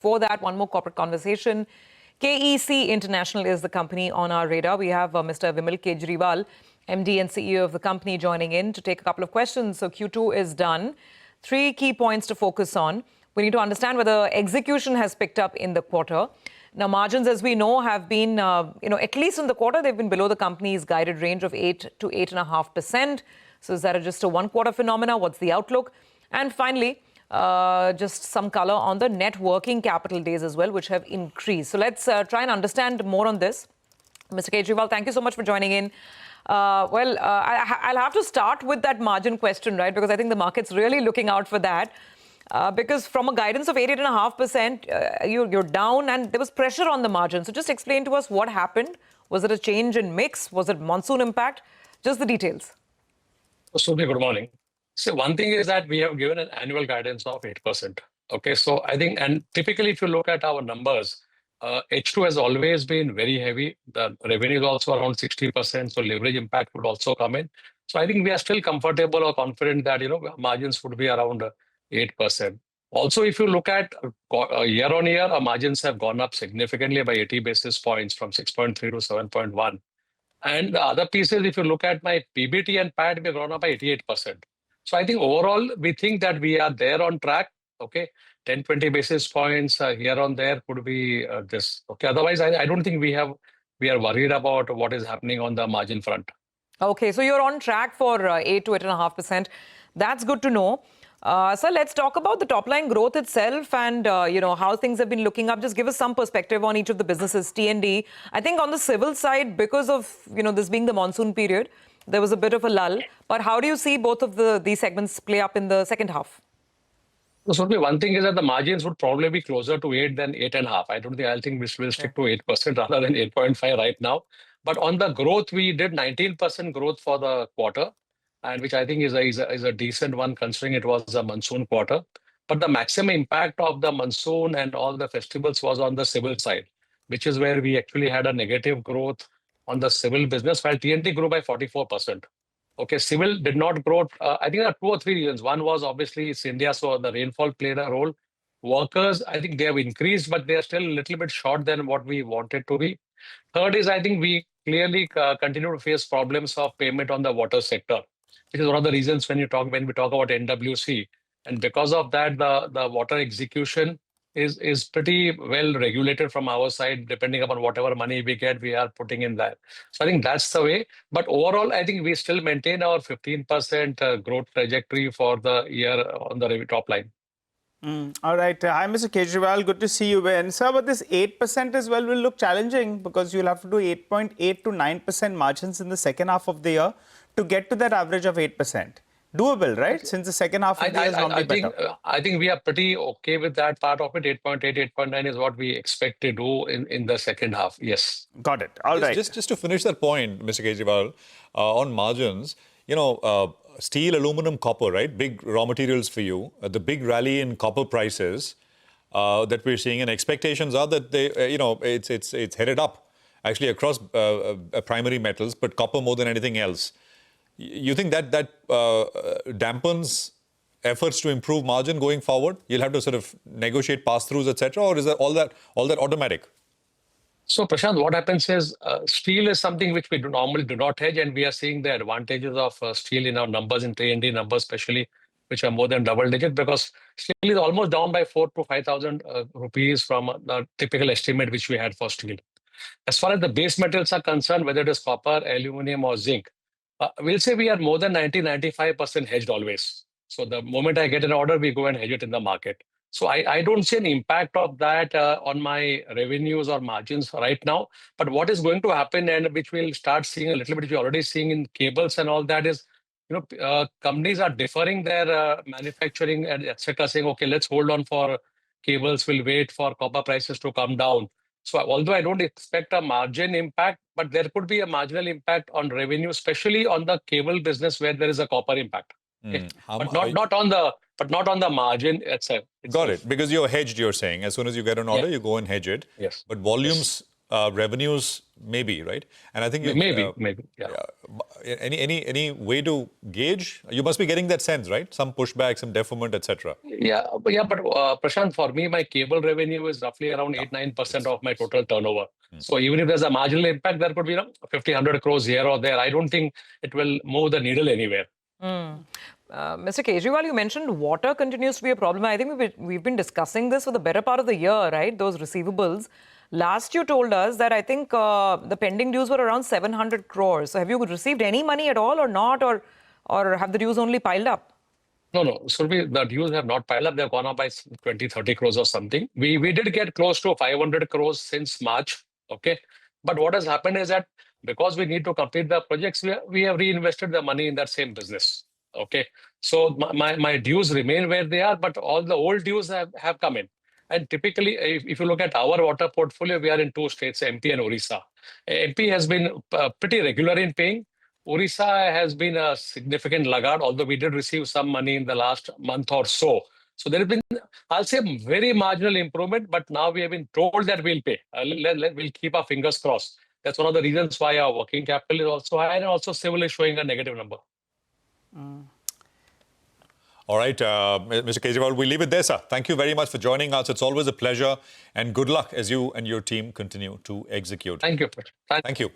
For that, one more corporate conversation. KEC International is the company on our radar. We have Mr. Vimal Kejriwal, MD and CEO of the company, joining in to take a couple of questions. So Q2 is done. 3 key points to focus on. We need to understand whether execution has picked up in the quarter. Now, margins, as we know, have been, at least in the quarter, they've been below the company's guided range of 8 to 8.5%. So is that just a one-quarter phenomena? What's the outlook? And finally, just some color on the net working capital days as well, which have increased. So let's try and understand more on this. Mr. Kejriwal, thank you so much for joining in. I'll have to start with that margin question, right? Because I think the market's really looking out for that. Because from a guidance of 8.5%, you're down and there was pressure on the margin. So just explain to us what happened. Was it a change in mix? Was it monsoon impact? Just the details. Surya, good morning. So one thing is that we have given an annual guidance of 8%. Okay, so I think, and typically if you look at our numbers, H2 has always been very heavy. The revenue is also around 60%, so leverage impact would also come in. So I think we are still comfortable or confident that, margins would be around 8%. Also, if you look at year on year, our margins have gone up significantly by 80 basis points from 6.3 to 7.1. And the other pieces, if you look at my PBT and PAT, we've grown up by 88%. So I think overall, we think that we are there on track. Okay, 10-20 basis points here on there could be this. Okay, otherwise, I don't think we are worried about what is happening on the margin front. Okay, so you're on track for 8 to 8.5%. That's good to know. So let's talk about the top line growth itself and, how things have been looking up. Just give us some perspective on each of the businesses, T&D. I think on the civil side, because of, this being the monsoon period, there was a bit of a lull. But how do you see both of these segments play up in the second half? So one thing is that the margins would probably be closer to 8 than 8.5. I think we will stick to 8% rather than 8.5 right now. But on the growth, we did 19% growth for the quarter, and which I think is a decent one considering it was a monsoon quarter. But the maximum impact of the monsoon and all the festivals was on the civil side, which is where we actually had a negative growth on the civil business, while T&D grew by 44%. Okay, civil did not grow. I think there are 2 or 3 reasons. One was obviously it's India, so the rainfall played a role. Workers, I think they have increased, but they are still a little bit short than what we wanted to be. Third is I think we clearly continue to face problems of payment on the water sector, which is one of the reasons when we talk about NWC. And because of that, the water execution is pretty well regulated from our side. Depending upon whatever money we get, we are putting in that. So I think that's the way. But overall, I think we still maintain our 15% growth trajectory for the year on the top line. All right. Hi, Mr. Kejriwal. Good to see you again. Sir, but this 8% as well will look challenging because you'll have to do 8.8 to 9% margins in the second half of the year to get to that average of 8%. Doable, right? Since the second half of the year is normally better. I think we are pretty okay with that part of it. 8.8, 8.9 is what we expect to do in the second half. Yes. Got it. All right. Just to finish that point, Mr. Kejriwal, on margins, steel, aluminum, copper, right? Big raw materials for you. The big rally in copper prices that we're seeing, and expectations are that it's headed up actually across primary metals, but copper more than anything else. You think that dampens efforts to improve margin going forward? You'll have to sort of negotiate pass-throughs, etc., or is that all that automatic? So Prashant, what happens is steel is something which we normally do not hedge, and we are seeing the advantages of steel in our numbers, in T&D numbers especially, which are more than double digit, because steel is almost down by 4,000 to 5,000 rupees from the typical estimate which we had for steel. As far as the base metals are concerned, whether it is copper, aluminum or zinc, we'll say we are more than 90-95% hedged always. So the moment I get an order, we go and hedge it in the market. So I don't see an impact of that on my revenues or margins right now. But what is going to happen, and which we'll start seeing a little bit, which we're already seeing in cables and all that, is companies are deferring their manufacturing and etc., saying, okay, let's hold on for cables, we'll wait for copper prices to come down. So although I don't expect a margin impact, but there could be a marginal impact on revenue, especially on the cable business where there is a copper impact. Okay? But not on the margin itself. Got it. Because you're hedged, you're saying. As soon as you get an order, you go and hedge it. Yes. But volumes, revenues maybe, right? And I think Maybe. Any way to gauge? You must be getting that sense, right? Some pushback, some deferment, etc. But Prashant, for me, my cable revenue is roughly around 8-9% of my total turnover. So even if there's a marginal impact, there could be 50, 100 crores here or there. I don't think it will move the needle anywhere. Mr. Kejriwal, you mentioned water continues to be a problem. I think we've been discussing this for the better part of the year, right? Those receivables. Last you told us that I think the pending dues were around 700 crores. So have you received any money at all or not? Or have the dues only piled up? No. So the dues have not piled up. They've gone up by 20, 30 crores or something. We did get close to 500 crores since March. Okay. But what has happened is that because we need to complete the projects, we have reinvested the money in that same business. Okay. So my dues remain where they are, but all the old dues have come in. And typically, if you look at our water portfolio, we are in two states, MP and Orissa. MP has been pretty regular in paying. Orissa has been a significant laggard, although we did receive some money in the last month or so. So there has been, I'll say, very marginal improvement, but now we have been told that we'll pay. We'll keep our fingers crossed. That's one of the reasons why our working capital is also high, and also civil is showing a negative number. All right, Mr. Kejriwal, we leave it there, sir. Thank you very much for joining us. It's always a pleasure, and good luck as you and your team continue to execute. Thank you. Thank you.